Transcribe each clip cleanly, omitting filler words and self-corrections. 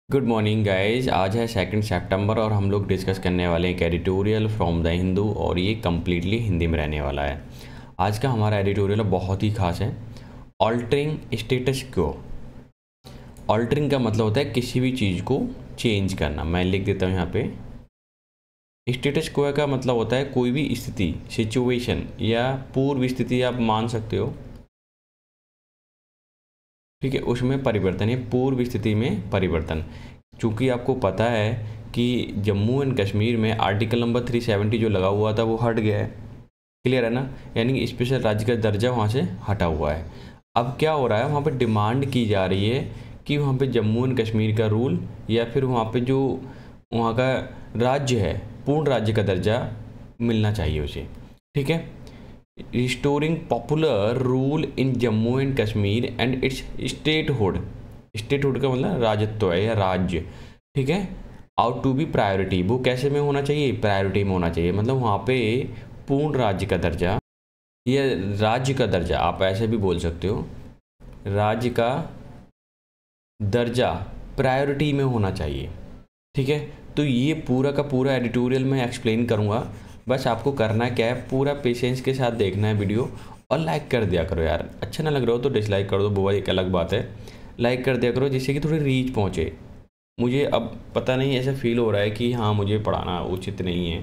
Good morning guys. आज है 2 सितंबर और हम लोग डिस्कस करने वाले हैं एक एडिटोरियल फ्रॉम द हिंदू और ये कम्प्लीटली हिंदी में रहने वाला है। आज का हमारा एडिटोरियल बहुत ही खास है। ऑल्टरिंग स्टेटस क्वो। ऑल्टरिंग का मतलब होता है किसी भी चीज़ को चेंज करना। मैं लिख देता हूँ यहाँ पे। स्टेटस क्वो का मतलब होता है कोई भी स्थिति, सिचुएशन या पूर्व स्थिति आप मान सकते हो, ठीक है, उसमें परिवर्तन है, पूर्व स्थिति में परिवर्तन। चूँकि आपको पता है कि जम्मू एंड कश्मीर में आर्टिकल नंबर 370 जो लगा हुआ था वो हट गया है। क्लियर है ना? यानी स्पेशल राज्य का दर्जा वहाँ से हटा हुआ है। अब क्या हो रहा है, वहाँ पे डिमांड की जा रही है कि वहाँ पे जम्मू एंड कश्मीर का रूल या फिर वहाँ पे जो वहाँ का राज्य है, पूर्ण राज्य का दर्जा मिलना चाहिए उसे। ठीक है। Restoring popular rule in Jammu and Kashmir and its statehood. Statehood का मतलब राजत्व है या राज्य। ठीक है। Ought to be priority. वो कैसे में होना चाहिए? प्रायोरिटी में होना चाहिए। मतलब वहाँ पे पूर्ण राज्य का दर्जा या राज्य का दर्जा, आप ऐसे भी बोल सकते हो, राज्य का दर्जा प्रायोरिटी में होना चाहिए। ठीक है। तो ये पूरा का पूरा एडिटोरियल मैं एक्सप्लेन करूँगा। बस आपको करना क्या है, पूरा पेशेंस के साथ देखना है वीडियो और लाइक कर दिया करो यार। अच्छा ना लग रहा हो तो डिसलाइक कर दो, वो एक अलग बात है। लाइक कर दिया करो जिससे कि थोड़ी रीच पहुँचे। मुझे अब पता नहीं, ऐसा फील हो रहा है कि हाँ मुझे पढ़ाना उचित नहीं है,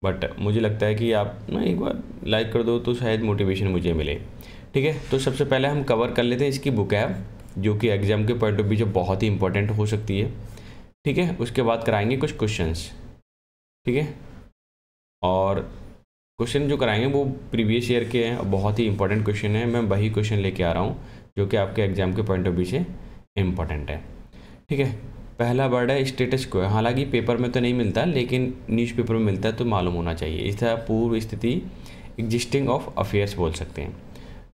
बट मुझे लगता है कि आप ना एक बार लाइक कर दो तो शायद मोटिवेशन मुझे मिले। ठीक है। तो सबसे पहले हम कवर कर लेते हैं इसकी वोकैब, जो कि एग्ज़ाम के पॉइंट ऑफ व्यू से बहुत ही इंपॉर्टेंट हो सकती है। ठीक है। उसके बाद कराएंगे कुछ क्वेश्चंस। ठीक है। और क्वेश्चन जो कराएंगे वो प्रीवियस ईयर के हैं और बहुत ही इंपॉर्टेंट क्वेश्चन है। मैं वही क्वेश्चन लेके आ रहा हूँ जो कि आपके एग्जाम के पॉइंट ऑफ व्यू से इम्पॉर्टेंट है। ठीक है। पहला वर्ड है स्टेटस क्वो। हालांकि पेपर में तो नहीं मिलता लेकिन न्यूज़पेपर में मिलता है तो मालूम होना चाहिए। इस तरह पूर्व स्थिति, एग्जिस्टिंग ऑफ अफेयर्स बोल सकते हैं।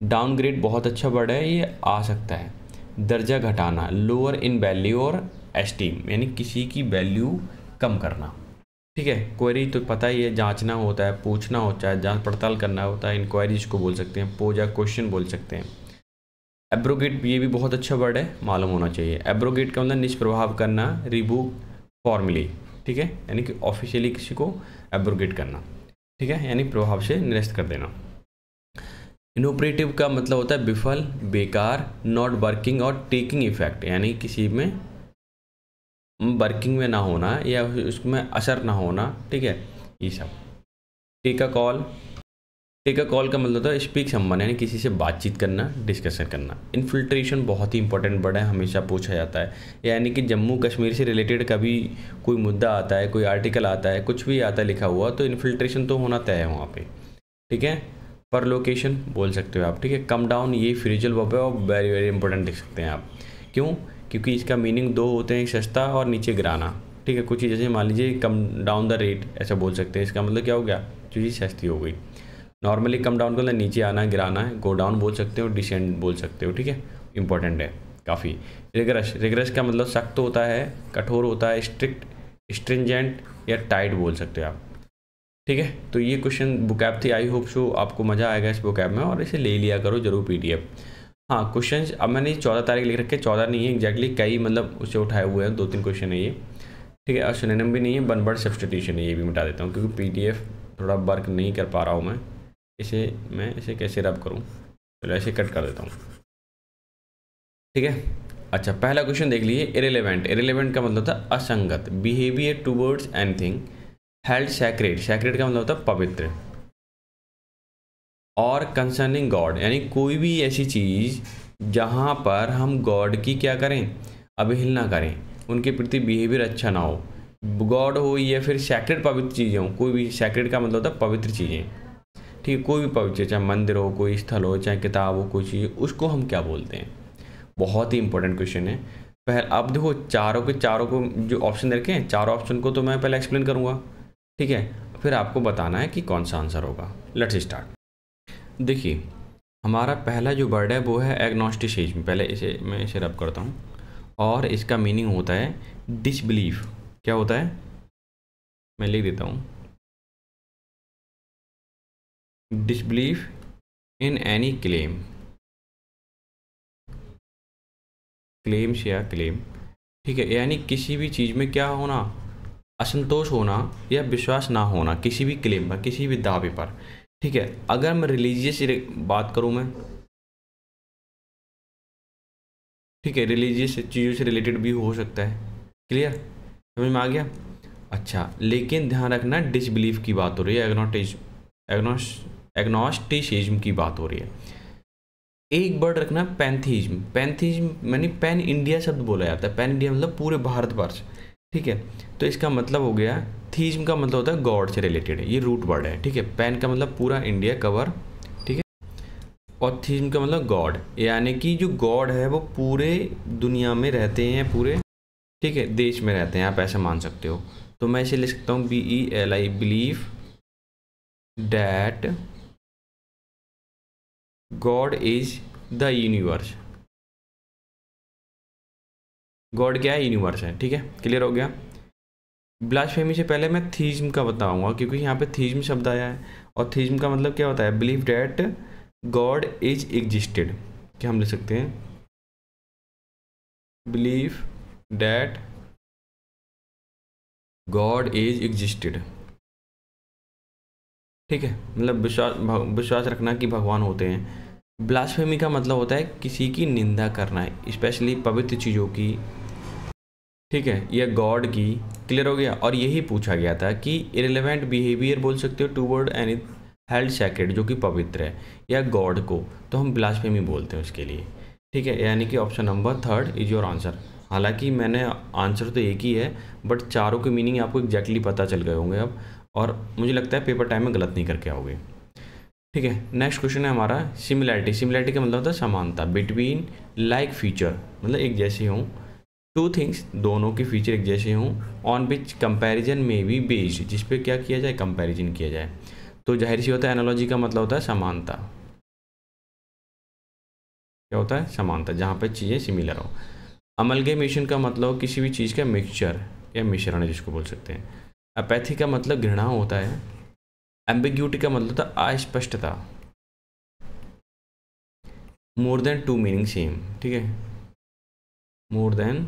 डाउनग्रेड बहुत अच्छा वर्ड है, ये आ सकता है। दर्जा घटाना, लोअर इन वैल्यू और एस्टीम, यानी किसी की वैल्यू कम करना। ठीक है। क्वेरी तो पता ही है, जांचना होता है, पूछना होता है, जांच पड़ताल करना होता है। इंक्वायरी इसको बोल सकते हैं, पोज या क्वेश्चन बोल सकते हैं। एब्रोगेट, ये भी बहुत अच्छा वर्ड है, मालूम होना चाहिए। एब्रोगेट का मतलब निष्प्रभाव करना, रिवोक फॉर्मली। ठीक है। यानी कि ऑफिशियली किसी को एब्रोगेट करना। ठीक है। यानी प्रभाव से निरस्त कर देना। इनऑपरेटिव का मतलब होता है विफल, बेकार, नॉट वर्किंग और टेकिंग इफेक्ट, यानी किसी में वर्किंग में ना होना या उसमें असर ना होना। ठीक है। ये सब। Take a call. Take a call का मतलब होता है स्पीक समवन, यानी किसी से बातचीत करना, डिस्कशन करना। इन्फिल्ट्रेशन बहुत ही इंपॉर्टेंट वर्ड है, हमेशा पूछा जाता है। यानी कि जम्मू कश्मीर से रिलेटेड कभी कोई मुद्दा आता है, कोई आर्टिकल आता है, कुछ भी आता है लिखा हुआ, तो इन्फिल्ट्रेशन तो होना तय है वहाँ पे। ठीक है। पर लोकेशन बोल सकते हो आप। ठीक है। कम डाउन, ये फ्रीजल वर्ब है और वेरी वेरी इंपॉर्टेंट लिख सकते हैं आप। क्यों? क्योंकि इसका मीनिंग दो होते हैं, सस्ता और नीचे गिराना। ठीक है। कुछ चीज़ जैसे मान लीजिए कम डाउन द रेट, ऐसा बोल सकते हैं। इसका मतलब क्या हो गया? जो चीज़ सस्ती हो गई। नॉर्मली कम डाउन का मतलब नीचे आना, गिराना है। गो डाउन बोल सकते हो, डिसेंड बोल सकते हो। ठीक है। इंपॉर्टेंट है काफ़ी। रिग्रेस, रिग्रेस का मतलब सख्त होता है, कठोर होता है, स्ट्रिक्ट, स्ट्रिंजेंट या टाइट बोल सकते हो आप। ठीक है। तो ये क्वेश्चन बुकैब थी। आई होप सो आपको मज़ा आएगा इस बुकैब में और इसे ले लिया करो जरूर पीडीएफ। हाँ, क्वेश्चन अब मैंने 14 तारीख लिख रखे, 14 नहीं है एग्जैक्टली, कई मतलब उसे उठाए हुए हैं, 2-3 क्वेश्चन है ये। ठीक है। और सिनोनिम भी नहीं है, वन वर्ड सब्स्टिट्यूशन है, ये भी मिटा देता हूँ क्योंकि पीडीएफ थोड़ा वर्क नहीं कर पा रहा हूँ मैं इसे कैसे रब करूँ। चलो ऐसे कट कर देता हूँ। ठीक है। अच्छा, पहला क्वेश्चन देख लीजिए। इरेलीवेंट। इरेलीवेंट का मतलब था असंगत। Behaviour towards anything held sacred. Sacred का मतलब होता है पवित्र। और कंसर्निंग गॉड, यानी कोई भी ऐसी चीज़ जहाँ पर हम गॉड की क्या करें, अवहेलना करें, उनके प्रति बिहेवियर अच्छा ना हो। गॉड हो या फिर सैक्रेड पवित्र चीज़ें हो, कोई भी, सैक्रेड का मतलब होता है पवित्र चीज़ें। ठीक है। कोई भी पवित्र चीज़, चाहे मंदिर हो, कोई स्थल हो, चाहे किताब हो, कोई चीज़, उसको हम क्या बोलते हैं? बहुत ही इंपॉर्टेंट क्वेश्चन है। पहले आप देखो, चारों के चारों को जो ऑप्शन रखे हैं, चारों ऑप्शन को तो मैं पहले एक्सप्लेन करूँगा। ठीक है। फिर आपको बताना है कि कौन सा आंसर होगा। Let's start. देखिए, हमारा पहला जो वर्ड है वो है एग्नोस्टिसिज्म। पहले मैं इसे रब करता हूँ और इसका मीनिंग होता है डिसबिलीफ। क्या होता है? मैं लिख देता हूँ। Disbelief in any claim, claims या क्लेम। ठीक है, यानी किसी भी चीज़ में क्या होना, असंतोष होना या विश्वास ना होना किसी भी क्लेम पर, किसी भी दावे पर। ठीक है, अगर मैं रिलीजियस बात करूँ मैं, ठीक है, रिलीजियस चीज़ों से रिलेटेड भी हो सकता है। क्लियर, समझ में आ गया? अच्छा, लेकिन ध्यान रखना डिसबिलीफ की बात हो रही है, एग्नोस्टिसिज्म की बात हो रही है। एक वर्ड रखना पैंथीज्म। पैंथीज्म यानी पैन इंडिया शब्द बोला जाता है, पैन इंडिया मतलब पूरे भारतवर्ष। ठीक है, तो इसका मतलब हो गया, थीज्म का मतलब होता है गॉड से रिलेटेड, ये रूट वर्ड है। ठीक है, पैन का मतलब पूरा इंडिया कवर, ठीक है, और थीज्म का मतलब गॉड, यानी कि जो गॉड है वो पूरे दुनिया में रहते हैं, पूरे, ठीक है, देश में रहते हैं, आप ऐसे मान सकते हो। तो मैं इसे लिख सकता हूँ BELI, believe that God is the universe. God क्या है? यूनिवर्स है। ठीक है, क्लियर हो गया? ब्लास्फेमी से पहले मैं थीज्म का बताऊंगा, क्योंकि यहाँ पे थीज्म शब्द आया है, और थीज्म का मतलब क्या होता है? Believe that God is existed. क्या हम लिख सकते हैं? Believe that God is existed. ठीक है, मतलब विश्वास रखना कि भगवान होते हैं। ब्लास्फेमी का मतलब होता है किसी की निंदा करना है, स्पेशली पवित्र चीज़ों की, ठीक है, या गॉड की। क्लियर हो गया? और यही पूछा गया था कि इरेलीवेंट बिहेवियर बोल सकते हो टूवर्ड एनी हेल्ड सैक्रेड, जो कि पवित्र है, या गॉड को, तो हम ब्लास्फेमी बोलते हैं उसके लिए। ठीक है, यानी कि option number 3 is your answer. हालांकि मैंने आंसर तो एक ही है, बट चारों के मीनिंग आपको एग्जैक्टली पता चल गए होंगे अब, और मुझे लगता है पेपर टाइम में गलत नहीं करके आओगे। ठीक है, नेक्स्ट क्वेश्चन है हमारा सिमिलैरिटी। सिमिलैरिटी का मतलब होता है समानता, बिटवीन लाइक फीचर, मतलब एक जैसे हों, टू थिंग्स, दोनों के फीचर एक जैसे हों, ऑन विच कंपैरिजन में बी बेस्ड, जिस पे क्या किया जाए? कंपैरिजन किया जाए। तो जाहिर सी होता है एनालॉजी का मतलब होता है समानता। क्या होता है? समानता, जहाँ पे चीज़ें सिमिलर हो। अमलगेमेशन का मतलब किसी भी चीज़ का मिक्सचर या मिश्रण, जिसको बोल सकते हैं। अपैथी का मतलब घृणा होता है। एम्बिग्यूटी का मतलब होता है अस्पष्टता। More than two meaning same, ठीक है, मोर देन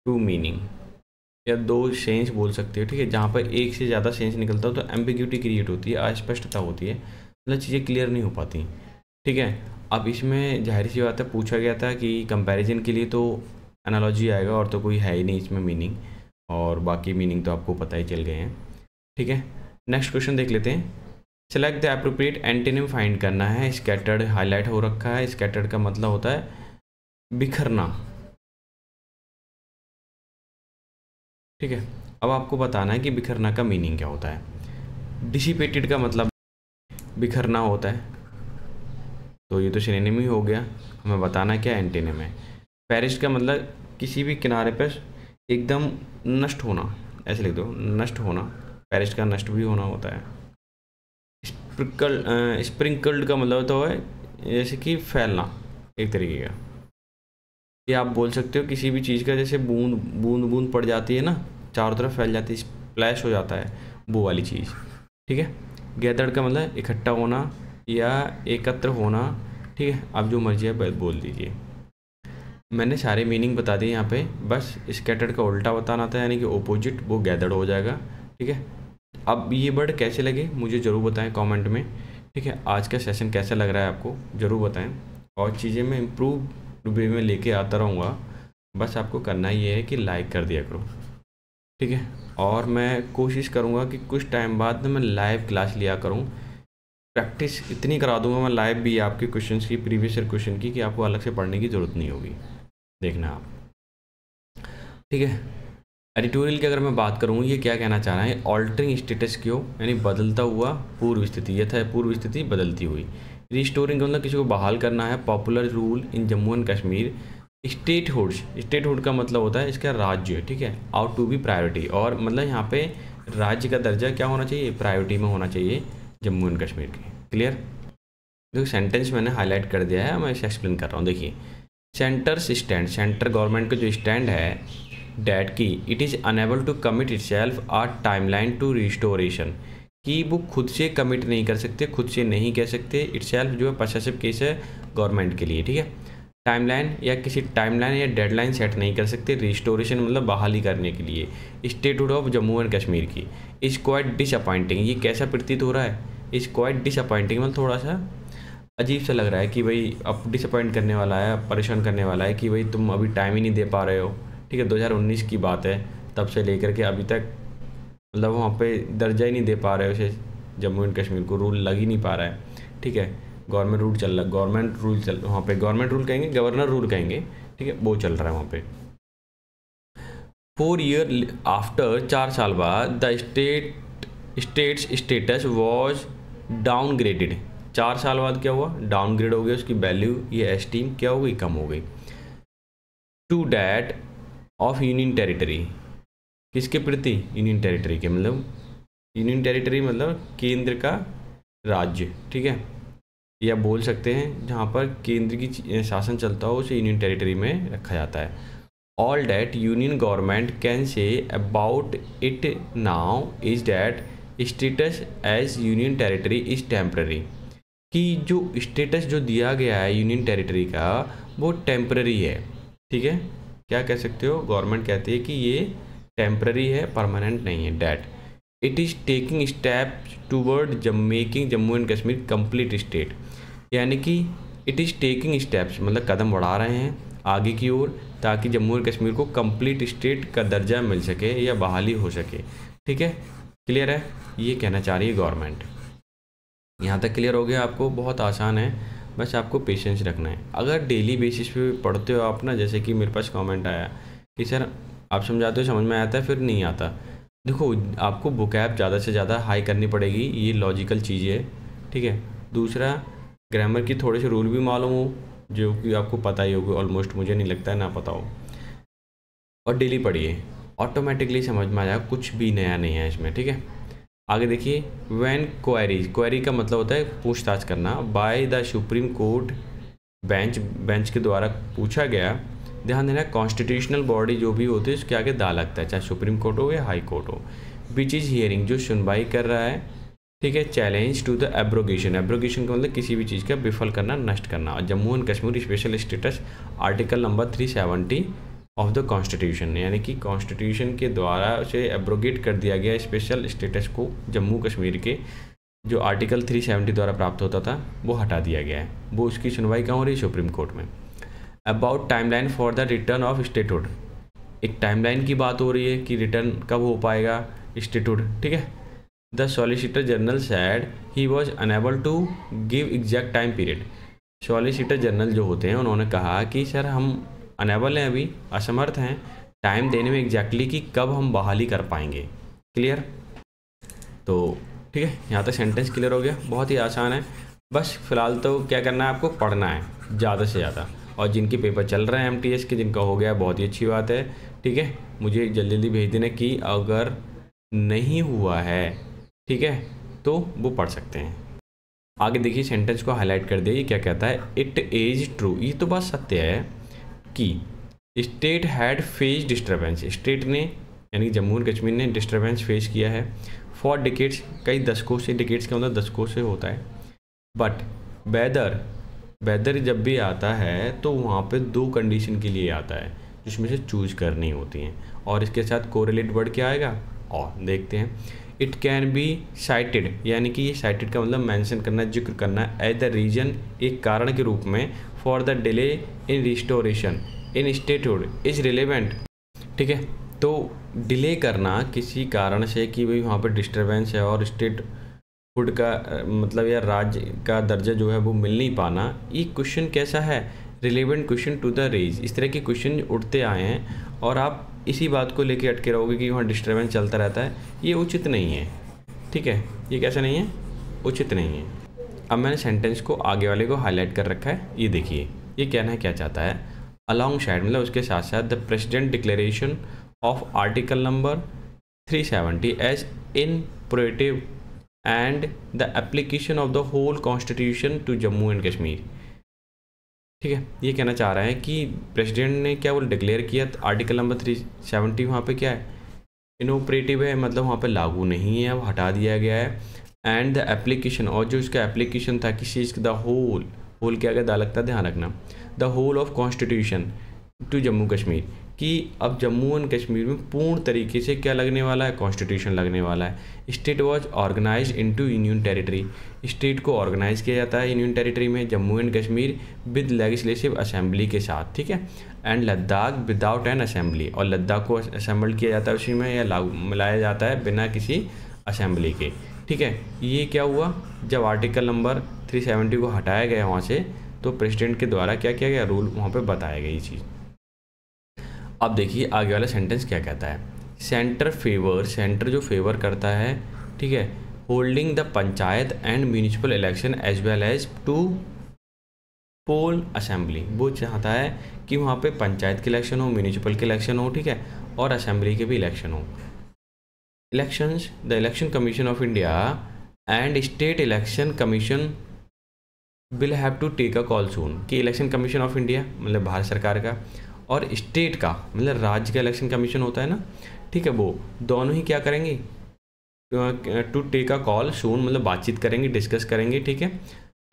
टू मीनिंग, या दो सेंस बोल सकते हो। ठीक है, जहाँ पर एक से ज़्यादा सेंस निकलता हो तो एम्बिग्यूटी क्रिएट होती है, अस्पष्टता होती है, मतलब चीज़ें क्लियर नहीं हो पाती। ठीक है, अब इसमें जाहिर सी बात है पूछा गया था कि कंपैरिजन के लिए तो एनालॉजी आएगा, और तो कोई है ही नहीं इसमें मीनिंग, और बाकी मीनिंग तो आपको पता ही चल गए हैं। ठीक है, नेक्स्ट क्वेश्चन देख लेते हैं। सेलेक्ट द एप्रोप्रिएट एंटीनिम फाइंड करना है। स्कैटर्ड हाईलाइट हो रखा है। स्कैटर्ड का मतलब होता है बिखरना। ठीक है, अब आपको बताना है कि बिखरना का मीनिंग क्या होता है। डिसिपेटेड का मतलब बिखरना होता है, तो ये तो सिनोनिम ही हो गया, हमें बताना क्या एंटीनिम है। पेरिश का मतलब किसी भी किनारे पर एकदम नष्ट होना, ऐसे लिख दो, नष्ट होना। पेरिश का नष्ट भी होना होता है। स्प्रिंकल्ड का मतलब तो है जैसे कि फैलना, एक तरीके का। ये आप बोल सकते हो किसी भी चीज़ का, जैसे बूंद बूंद बूंद पड़ जाती है ना, चारों तरफ फैल जाती है, स्प्लैश हो जाता है, वो वाली चीज़। ठीक है, गैदर्ड का मतलब इकट्ठा होना या एकत्र होना। ठीक है, आप जो मर्जी है बोल दीजिए। मैंने सारे मीनिंग बता दिए यहाँ पे, बस स्कैटर्ड का उल्टा बताना था, यानी कि ओपोजिट, वो गैदर्ड हो जाएगा। ठीक है, अब ये वर्ड कैसे लगे मुझे ज़रूर बताएं कमेंट में। ठीक है, आज का सेशन कैसा लग रहा है आपको ज़रूर बताएं, और चीज़ें मैं इम्प्रूव वे में लेके आता रहूँगा। बस आपको करना ये है कि लाइक कर दिया करो। ठीक है, और मैं कोशिश करूँगा कि कुछ टाइम बाद मैं लाइव क्लास लिया करूँ। प्रैक्टिस इतनी करा दूँगा मैं लाइव भी आपके क्वेश्चंस की, प्रीवियस ईयर क्वेश्चन की, कि आपको अलग से पढ़ने की ज़रूरत नहीं होगी, देखना आप। ठीक है, एडिटोरियल की अगर मैं बात करूँ, ये क्या कहना चाह रहा है? ऑल्टरिंग स्टेटस क्यो, यानी बदलता हुआ पूर्व स्थिति, यथा पूर्व स्थिति बदलती हुई। रिस्टोरिंग मतलब किसी को बहाल करना है। Popular rule in Jammu and Kashmir. Statehood का मतलब होता है इसका राज्य। ठीक है, आउट टू बी प्रायोरिटी, और मतलब यहाँ पे राज्य का दर्जा क्या होना चाहिए? प्रायोरिटी में होना चाहिए जम्मू एंड कश्मीर के। क्लियर? देखो सेंटेंस मैंने हाईलाइट कर दिया है, मैं इसे एक्सप्लेन कर रहा हूँ। देखिए, सेंटर्स स्टैंड, सेंटर गवर्नमेंट का जो स्टैंड है डैट की, it is unable to commit itself a timeline to restoration, कि वो खुद से कमिट नहीं कर सकते, खुद से नहीं कह सकते। इटसेल्फ जो है पॉसेसिव केस है गवर्नमेंट के लिए। ठीक है, टाइमलाइन या किसी टाइमलाइन या डेडलाइन सेट नहीं कर सकते रिस्टोरेशन मतलब बहाली करने के लिए statehood of Jammu and Kashmir की। इज़ क्वाइट डिसअपॉइंटिंग, ये कैसा प्रतीत हो रहा है, इज़ क्वाइट डिसअपॉइंटिंग मतलब थोड़ा सा अजीब सा लग रहा है कि भाई अब डिसअपॉइंट करने वाला है, परेशान करने वाला है कि भाई तुम अभी टाइम ही नहीं दे पा रहे हो। ठीक है, 2019 की बात है, तब से लेकर के अभी तक मतलब वहाँ पे दर्जा ही नहीं दे पा रहे हो उसे, जम्मू एंड कश्मीर को रूल लग ही नहीं पा रहा है। ठीक है, गवर्नमेंट रूल चल रहा है, गवर्नमेंट रूल चल वहाँ पे गवर्नमेंट रूल कहेंगे, गवर्नर रूल कहेंगे। ठीक है, वो चल रहा है वहाँ पे। 4 ईयर आफ्टर, 4 साल बाद, the states status was downgraded. 4 साल बाद क्या हुआ, डाउनग्रेड हो गया, उसकी वैल्यू ये एस्टीम क्या हो गई, कम हो गई। To that of union territory, किसके प्रति, यूनियन टेरिटरी के, मतलब यूनियन टेरिटरी मतलब केंद्र का राज्य। ठीक है, या बोल सकते हैं जहाँ पर केंद्र की शासन चलता हो उसे यूनियन टेरिटरी में रखा जाता है। All that union government can say about it now is that status as union territory is temporary, कि जो स्टेटस जो दिया गया है यूनियन टेरिटरी का वो टेम्पररी है। ठीक है, क्या कह सकते हो, गवर्नमेंट कहती है कि ये टेम्पररी है, परमानेंट नहीं है। That it is taking steps toward making Jammu and Kashmir complete state, यानी कि इट इज़ टेकिंग स्टेप्स मतलब कदम बढ़ा रहे हैं आगे की ओर ताकि जम्मू एंड कश्मीर को कंप्लीट स्टेट का दर्जा मिल सके या बहाली हो सके। ठीक है, क्लियर है, ये कहना चाह रही है गवर्नमेंट। यहाँ तक क्लियर हो गया आपको, बहुत आसान है, बस आपको पेशेंस रखना है। अगर डेली बेसिस पे पढ़ते हो आप ना, जैसे कि मेरे पास कमेंट आया कि सर आप समझाते हो समझ में आता है फिर नहीं आता, देखो आपको बुकैब ज़्यादा से ज़्यादा हाई करनी पड़ेगी, ये लॉजिकल चीज़ है। ठीक है, दूसरा ग्रामर की थोड़े से रूल भी मालूम हो जो कि आपको पता ही होगा ऑलमोस्ट, मुझे नहीं लगता है ना पता हो, और डेली पढ़िए, ऑटोमेटिकली समझ में आ जाएगा, कुछ भी नया नहीं है इसमें। ठीक है, आगे देखिए, व्हेन क्वेरी का मतलब होता है पूछताछ करना, by the supreme court bench के द्वारा पूछा गया। ध्यान देना, कॉन्स्टिट्यूशनल बॉडी जो भी होती है उसके आगे दा लगता है, चाहे सुप्रीम कोर्ट हो या हाई कोर्ट हो। विच इज़ हियरिंग, जो सुनवाई कर रहा है। ठीक है, challenge to the abrogation, abrogation का मतलब किसी भी चीज़ का विफल करना, नष्ट करना। और Jammu and Kashmir special status article number 370 of the constitution, यानी कि कॉन्स्टिट्यूशन के द्वारा उसे एब्रोगेट कर दिया गया स्पेशल स्टेटस को, जम्मू कश्मीर के जो आर्टिकल 370 द्वारा प्राप्त होता था वो हटा दिया गया है। वो उसकी सुनवाई कहाँ हो रही है, सुप्रीम कोर्ट में। About timeline for the return of statehood, एक टाइमलाइन की बात हो रही है कि रिटर्न कब हो पाएगा स्टेटहुड। ठीक है, the solicitor general said he was unable to give exact time period. Solicitor general जो होते हैं उन्होंने कहा कि सर हम अनेबल हैं, अभी असमर्थ हैं टाइम देने में एग्जैक्टली कि कब हम बहाली कर पाएंगे। क्लियर, तो ठीक है, यहाँ तक सेंटेंस क्लियर हो गया, बहुत ही आसान है। बस फिलहाल तो क्या करना है, आपको पढ़ना है ज़्यादा से ज़्यादा, और जिनके पेपर चल रहे हैं MTS के, जिनका हो गया बहुत ही अच्छी बात है। ठीक है, मुझे जल्दी जल्दी भेज देना कि अगर नहीं हुआ है, ठीक है, तो वो पढ़ सकते हैं। आगे देखिए, सेंटेंस को हाईलाइट कर दिए, क्या कहता है, इट इज़ ट्रू, ये तो बात सत्य है कि state had face disturbance, state ने यानी जम्मू एंड कश्मीर ने डिस्टर्बेंस फेस किया है फॉर डिकेट्स, कई दशकों से, डिकेट्स का मतलब दशकों से होता है। बट वेदर जब भी आता है तो वहाँ पे 2 कंडीशन के लिए आता है जिसमें से चूज करनी होती हैं, और इसके साथ कोरिलेट वर्ड क्या आएगा, और देखते हैं। इट कैन बी साइटेड, यानी कि ये साइटेड का मतलब मेंशन करना, जिक्र करना, एज द रीजन, एक कारण के रूप में, for the delay in restoration in statehood is relevant. ठीक है, तो डिले करना किसी कारण से कि भाई वहाँ पर डिस्टर्बेंस है और स्टेटहुड का मतलब या राज्य का दर्जा जो है वो मिल नहीं पाना, ये क्वेश्चन कैसा है, relevant question to the raise. इस तरह के क्वेश्चन उठते आए हैं और आप इसी बात को लेके अटके रहोगे कि वहाँ डिस्टर्बेंस चलता रहता है, ये उचित नहीं है। ठीक है, ये कैसा नहीं है, उचित नहीं है। अब मैंने सेंटेंस को आगे वाले को हाईलाइट कर रखा है, ये देखिए, ये कहना है क्या चाहता है, अलॉन्ग साइड मतलब उसके साथ साथ, the president declaration of article number 370 as inoperative and the application of the whole constitution to Jammu and Kashmir. ठीक है, ये कहना चाह रहा है कि प्रेसिडेंट ने क्या वो डिक्लेयर किया, आर्टिकल नंबर 370 वहाँ पे क्या है, इनऑपरेटिव है, मतलब वहाँ पे लागू नहीं है, वो हटा दिया गया है। एंड द एप्लीकेशन, और जो इसका एप्लीकेशन था किसी द होल होल के आगे दा लगता है, ध्यान रखना। The whole of constitution to Jammu Kashmir, कि अब जम्मू एंड कश्मीर में पूर्ण तरीके से क्या लगने वाला है, कॉन्स्टिट्यूशन लगने वाला है। State was organised into union territory, state को ऑर्गेनाइज किया जाता है यूनियन टेरिटरी में, Jammu and Kashmir with legislative assembly के साथ, ठीक है। And Ladakh without an assembly, और लद्दाख को असेंबल किया जाता है उसी में, या मिलाया जाता है बिना किसी असेंबली के, ठीक है। ये क्या हुआ, जब आर्टिकल नंबर 370 को हटाया गया वहाँ से, तो प्रेसिडेंट के द्वारा क्या किया गया, रूल वहाँ पे बताया गया ये चीज़। अब देखिए आगे वाला सेंटेंस क्या कहता है, सेंटर फेवर, सेंटर जो फेवर करता है, ठीक है, holding the panchayat and municipal election as well as to poll assembly, वो चाहता है कि वहाँ पे पंचायत के इलेक्शन हो, म्यूनिसिपल के इलेक्शन हो, ठीक है, और असेंबली के भी इलेक्शन हो। Elections, the election commission of India and state election commission will have to take a call soon, कि इलेक्शन कमीशन ऑफ इंडिया मतलब भारत सरकार का, और स्टेट का मतलब राज्य का इलेक्शन कमीशन होता है ना, ठीक है, वो दोनों ही क्या करेंगे, to take a call soon मतलब बातचीत करेंगे, डिस्कस करेंगे, ठीक है।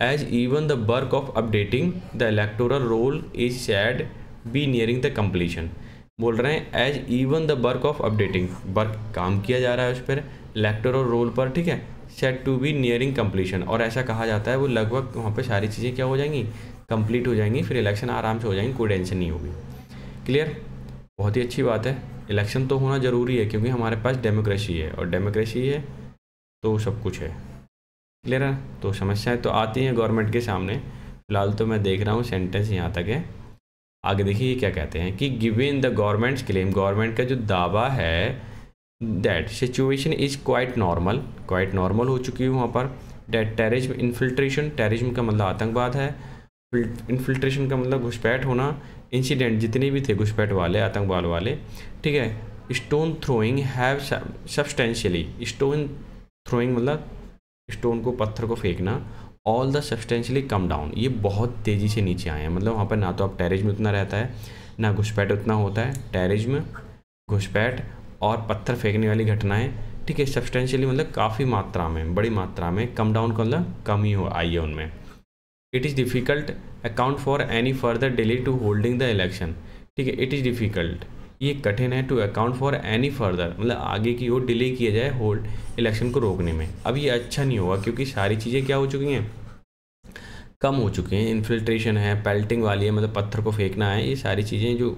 As even the work of updating the electoral roll is said be nearing the completion, बोल रहे हैं as even the work of updating, work काम किया जा रहा है उस पर इलेक्टोरल रोल पर, ठीक है, set to be nearing completion, और ऐसा कहा जाता है वो लगभग वहाँ पे सारी चीज़ें क्या हो जाएंगी, कंप्लीट हो जाएंगी, फिर इलेक्शन आराम से हो जाएंगी, कोई टेंशन नहीं होगी। क्लियर, बहुत ही अच्छी बात है। इलेक्शन तो होना ज़रूरी है क्योंकि हमारे पास डेमोक्रेसी है, और डेमोक्रेसी है तो सब कुछ है। क्लियर है, तो समस्याएं तो आती हैं गवर्नमेंट के सामने, फिलहाल तो मैं देख रहा हूँ सेंटेंस यहाँ तक है। आगे देखिए क्या कहते हैं कि given the governments claim, government का जो दावा है, that situation is quite normal हो चुकी है वहाँ पर, दैट टेररिज्म इन्फिल्ट्रेशन, टेररिज्म का मतलब आतंकवाद है, इन्फिल्ट्रेशन का मतलब घुसपैठ होना, इंसिडेंट जितने भी थे घुसपैठ वाले, आतंकवाद वाले, ठीक है। Stone throwing have substantially, stone throwing मतलब स्टोन को, पत्थर को फेंकना, all the substantially come down, ये बहुत तेज़ी से नीचे आए हैं, मतलब वहाँ पर ना तो अब टेररिज्म उतना रहता है, ना घुसपैठ उतना होता है, टेररिज्म, घुसपैठ और पत्थर फेंकने वाली घटनाएं, ठीक है, सब्सटेंशियली मतलब काफ़ी मात्रा में, बड़ी मात्रा में, कम डाउन का मतलब कम ही हो आई है उनमें। It is difficult account for any further delay to holding the election, ठीक है, इट इज़ डिफ़िकल्ट, ये कठिन है, to account for any further मतलब आगे की ओर डिले किया जाए होल्ड इलेक्शन को रोकने में। अब ये अच्छा नहीं होगा क्योंकि सारी चीज़ें क्या हो चुकी हैं, कम हो चुकी हैं, इन्फिल्ट्रेशन है, पेल्टिंग वाली है मतलब पत्थर को फेंकना है, ये सारी चीज़ें जो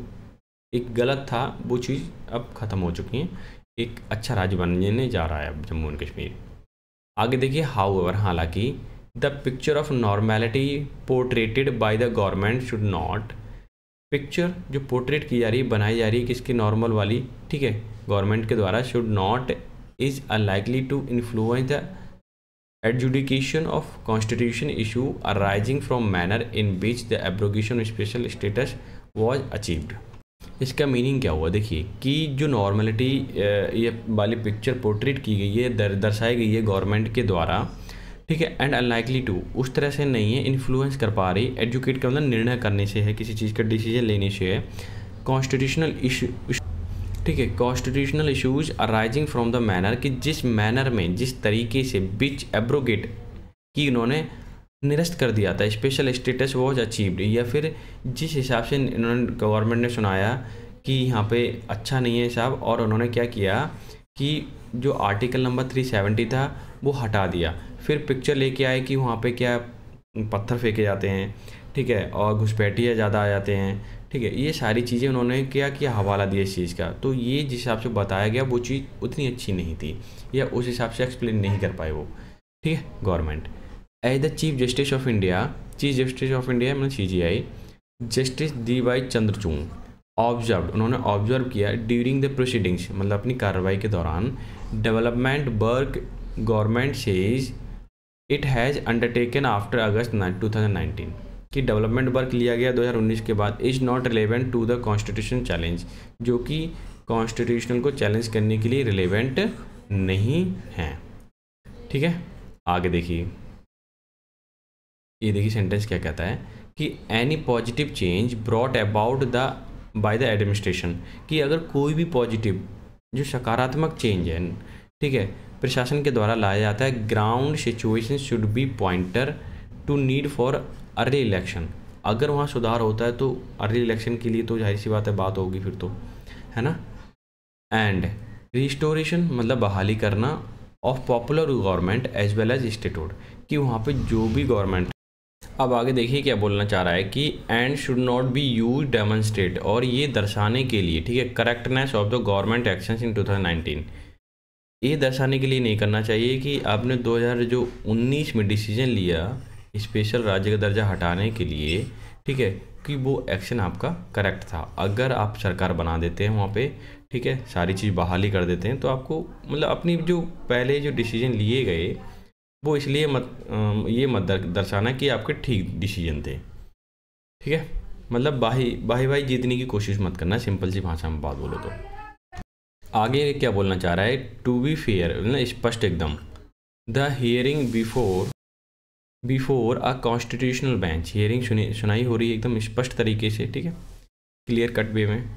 एक गलत था वो चीज़ अब ख़त्म हो चुकी हैं, एक अच्छा राज्य बनने जा रहा है अब जम्मू एंड कश्मीर। आगे देखिए, हाउएवर, हालांकि the picture of normality portrayed by the government should not, picture जो पोर्ट्रेट की जा रही है, बनाई जा रही है किसकी, नॉर्मल वाली, ठीक है, गवर्नमेंट के द्वारा, should not is unlikely to influence the adjudication of constitution issue arising from manner in which the abrogation special status was achieved. इसका मीनिंग क्या हुआ, देखिए कि जो नॉर्मलिटी ये वाली पिक्चर पोर्ट्रेट की गई है, दर्शाई गई है गवर्नमेंट के द्वारा, ठीक है, एंड अनलाइकली टू, उस तरह से नहीं है इन्फ्लुएंस कर पा रही, एजुकेट का मतलब निर्णय करने से है, किसी चीज़ का डिसीजन लेने से है, कॉन्स्टिट्यूशनल इशू, ठीक है, constitutional issues arising from the manner, कि जिस मैनर में, जिस तरीके से, बिच एब्रोगेट की उन्होंने निरस्त कर दिया था, स्पेशल स्टेटस वॉज अचीव्ड, या फिर जिस हिसाब से इन्होंने गवर्नमेंट ने सुनाया कि यहाँ पे अच्छा नहीं है साहब, और उन्होंने क्या किया कि जो आर्टिकल नंबर 370 था वो हटा दिया, फिर पिक्चर लेके आए कि वहाँ पे क्या पत्थर फेंके जाते हैं, ठीक है, और घुसपैठिया ज़्यादा आ जाते हैं, ठीक है, ये सारी चीज़ें उन्होंने क्या किया, हवाला दिया इस चीज़ का, तो ये जिस हिसाब से बताया गया वो चीज़ उतनी अच्छी नहीं थी, या उस हिसाब से एक्सप्लेन नहीं कर पाए वो, ठीक है, government. As the chief justice of India, chief justice of India मतलब CJI, justice DY Chandrachud observe, उन्होंने ऑब्जर्व किया ड्यूरिंग द प्रोसीडिंग्स मतलब अपनी कार्रवाई के दौरान, development work government says it has undertaken after August 2019, कि डेवलपमेंट वर्क लिया गया 2019 के बाद, is not relevant to the constitution challenge, जो कि कॉन्स्टिट्यूशनल को चैलेंज करने के लिए रिलेवेंट नहीं है, ठीक है। आगे देखिए, ये देखिए सेंटेंस क्या कहता है कि any positive change brought about the by the administration, कि अगर कोई भी पॉजिटिव जो सकारात्मक चेंज है, ठीक है, प्रशासन के द्वारा लाया जाता है, ground situation should be pointer to need for early election, अगर वहाँ सुधार होता है तो अर्ली इलेक्शन के लिए तो जाहिर सी बात है बात होगी फिर तो, है ना। एंड रिस्टोरेशन मतलब बहाली करना of popular government as well as statehood, कि वहाँ पे जो भी गवर्नमेंट। अब आगे देखिए क्या बोलना चाह रहा है कि and should not be use demonstrate, और ये दर्शाने के लिए, ठीक है, correctness of the government actions in 2019, ये दर्शाने के लिए नहीं करना चाहिए कि आपने 2019 में डिसीजन लिया स्पेशल राज्य का दर्जा हटाने के लिए, ठीक है, कि वो एक्शन आपका करेक्ट था। अगर आप सरकार बना देते हैं वहाँ पे, ठीक है, सारी चीज़ बहाली कर देते हैं, तो आपको मतलब अपनी जो पहले जो डिसीजन लिए गए वो इसलिए ये मत दर्शाना कि आपके ठीक डिसीजन थे, ठीक है। मतलब भाई जीतने की कोशिश मत करना, सिंपल सी भाषा में बात बोलो तो। आगे क्या बोलना चाह रहा है, टू बी फेयर मतलब स्पष्ट एकदम, the hearing before a constitutional bench, hearing सुनाई हो रही है एकदम स्पष्ट तरीके से, ठीक है, क्लियर कट वे में,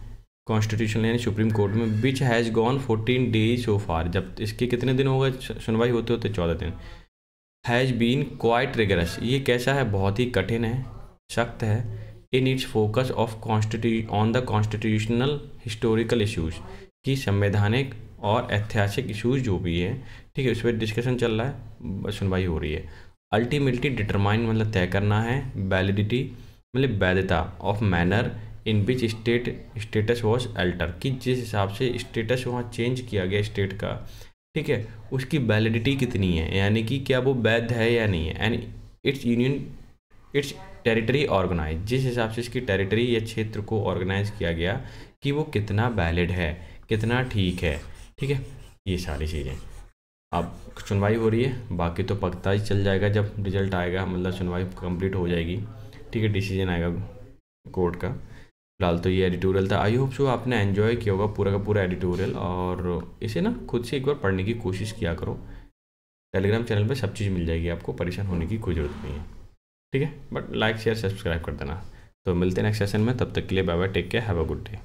कॉन्स्टिट्यूशनल यानी सुप्रीम कोर्ट में, which has gone 14 days so far, जब इसके कितने दिन हो गए सुनवाई होते होते 14 दिन, हैज़ बीन क्वाइट रिगरस, ये कैसा है, बहुत ही कठिन है, सख्त है, in its focus of on the constitutional historical issues, की संवैधानिक और ऐतिहासिक इशूज़ जो भी है, ठीक है, उस पर डिस्कशन चल रहा है, सुनवाई हो रही है। अल्टीमेटली डिटरमाइन मतलब तय करना है, वैलिडिटी मतलब वैधता of manner in which status was alter, कि जिस हिसाब से स्टेटस वहाँ चेंज किया गया स्टेट का, ठीक है, उसकी वैलिडिटी कितनी है, यानी कि क्या वो वैध है या नहीं है, एंड इट्स टेरिटरी ऑर्गेनाइज, जिस हिसाब से इसकी टेरिटरी या क्षेत्र को ऑर्गेनाइज किया गया कि वो कितना वैलिड है, कितना ठीक है, ठीक है, ये सारी चीज़ें। अब सुनवाई हो रही है, बाकी तो पता ही चल जाएगा जब रिजल्ट आएगा, मतलब सुनवाई कंप्लीट हो जाएगी, ठीक है, डिसीजन आएगा कोर्ट का। फिलहाल तो ये एडिटोरियल था, आई होप सो आपने एंजॉय किया होगा पूरा का पूरा एडिटोरियल, और इसे ना खुद से एक बार पढ़ने की कोशिश किया करो। टेलीग्राम चैनल पे सब चीज़ मिल जाएगी, आपको परेशान होने की कोई ज़रूरत नहीं है, ठीक है, बट लाइक शेयर सब्सक्राइब कर देना। तो मिलते हैं नेक्स्ट सेशन में, तब तक के लिए bye bye, take care, have a good day.